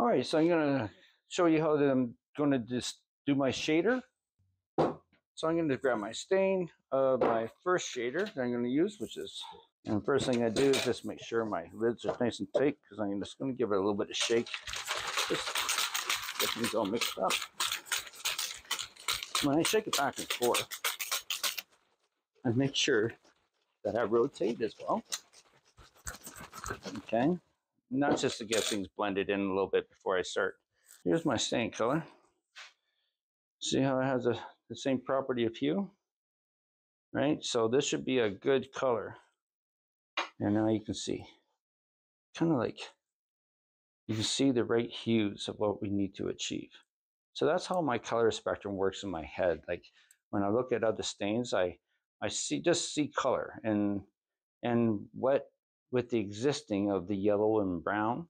All right, so I'm gonna show you how I'm gonna just do my shader. So I'm gonna grab my stain of my first shader that I'm gonna use, which is, and the first thing I do is just make sure my lids are nice and tight, because I'm just gonna give it a little bit of shake. Just get things all mixed up. When I shake it back and forth, I make sure that I rotate as well. Okay, not just to get things blended in a little bit before I start. Here's my stain color. See how it has the same property of hue, right? So this should be a good color. And now you can see, kind of like, you can see the right hues of what we need to achieve. So that's how my color spectrum works in my head. Like when I look at other stains, I just see color, and what with the existing of the yellow and brown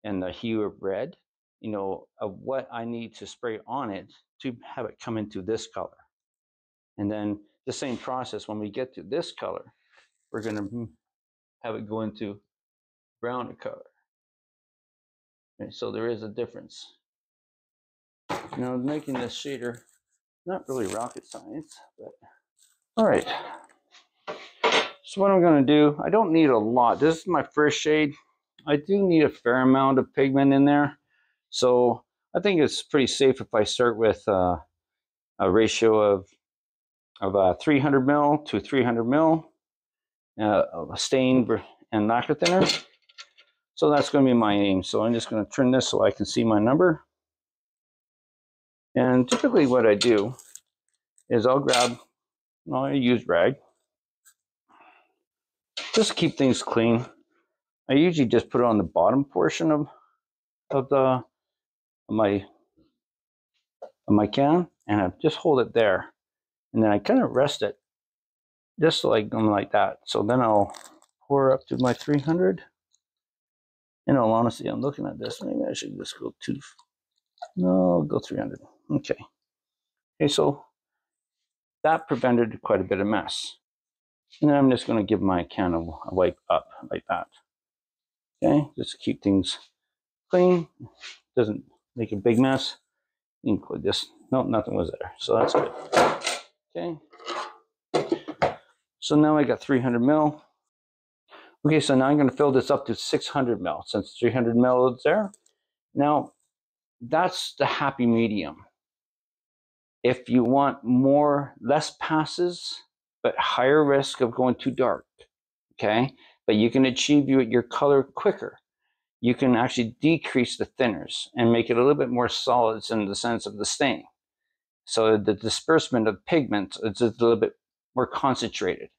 and the hue of red, you know, of what I need to spray on it to have it come into this color. And then the same process, when we get to this color, we're going to have it go into browner color. Okay, so there is a difference. Now, making this shader, not really rocket science, but all right. So what I'm going to do, I don't need a lot. This is my first shade. I do need a fair amount of pigment in there. So I think it's pretty safe if I start with a ratio of 300 mil to 300 mil of a stain and lacquer thinner. So that's going to be my aim. So I'm just going to turn this so I can see my number. And typically what I do is I'll grab, well, I use rag, just to keep things clean. I usually just put it on the bottom portion of my can, and I just hold it there, and then I kind of rest it just like going like that. So then I'll pour up to my 300. In all honesty, I'm looking at this. Maybe I should just go no, I'll go 300. Okay. Okay, so that prevented quite a bit of mess. And then I'm just going to give my can a wipe up like that. Okay, just to keep things clean. Doesn't make a big mess. Include this. Nope, nothing was there. So that's good. Okay. So now I got 300 mil. Okay, so now I'm going to fill this up to 600 mil. Since 300 mil is there. Now, that's the happy medium. If you want less passes, but higher risk of going too dark, okay? But you can achieve your color quicker. You can actually decrease the thinners and make it a little bit more solids in the sense of the stain. So the disbursement of pigment is a little bit more concentrated,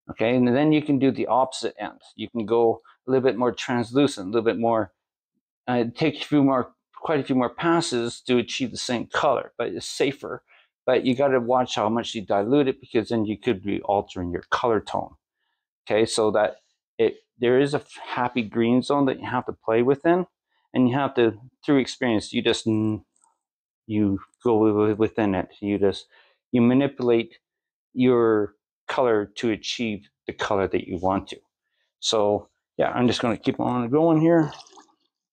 okay? And then you can do the opposite end. You can go a little bit more translucent, a little bit more, take quite a few more passes to achieve the same color, but it's safer. But you got to watch how much you dilute it, because then you could be altering your color tone. Okay, so that there is a happy green zone that you have to play within, and you have to, through experience, you go within it. You manipulate your color to achieve the color that you want to. So yeah, I'm just going to keep on going here.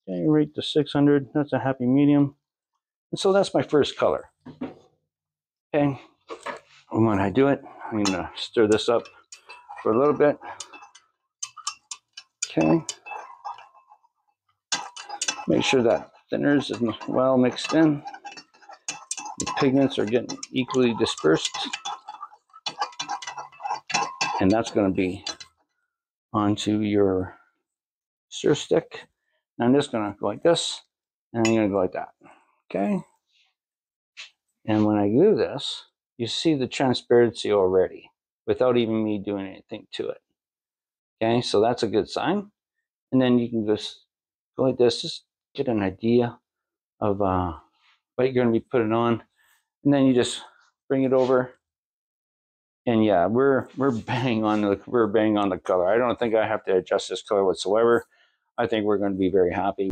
Okay, rate to 600. That's a happy medium. And so that's my first color. Okay, and when I do it, I'm going to stir this up for a little bit. Okay, make sure that thinners is well mixed in. The pigments are getting equally dispersed. And that's going to be onto your stir stick. And I'm just going to go like this, and I'm going to go like that. Okay. And when I do this, you see the transparency already without even me doing anything to it. Okay, so that's a good sign. And then you can just go like this, just get an idea of what you're going to be putting on. And then you just bring it over. And yeah, we're bang on the color. I don't think I have to adjust this color whatsoever. I think we're going to be very happy.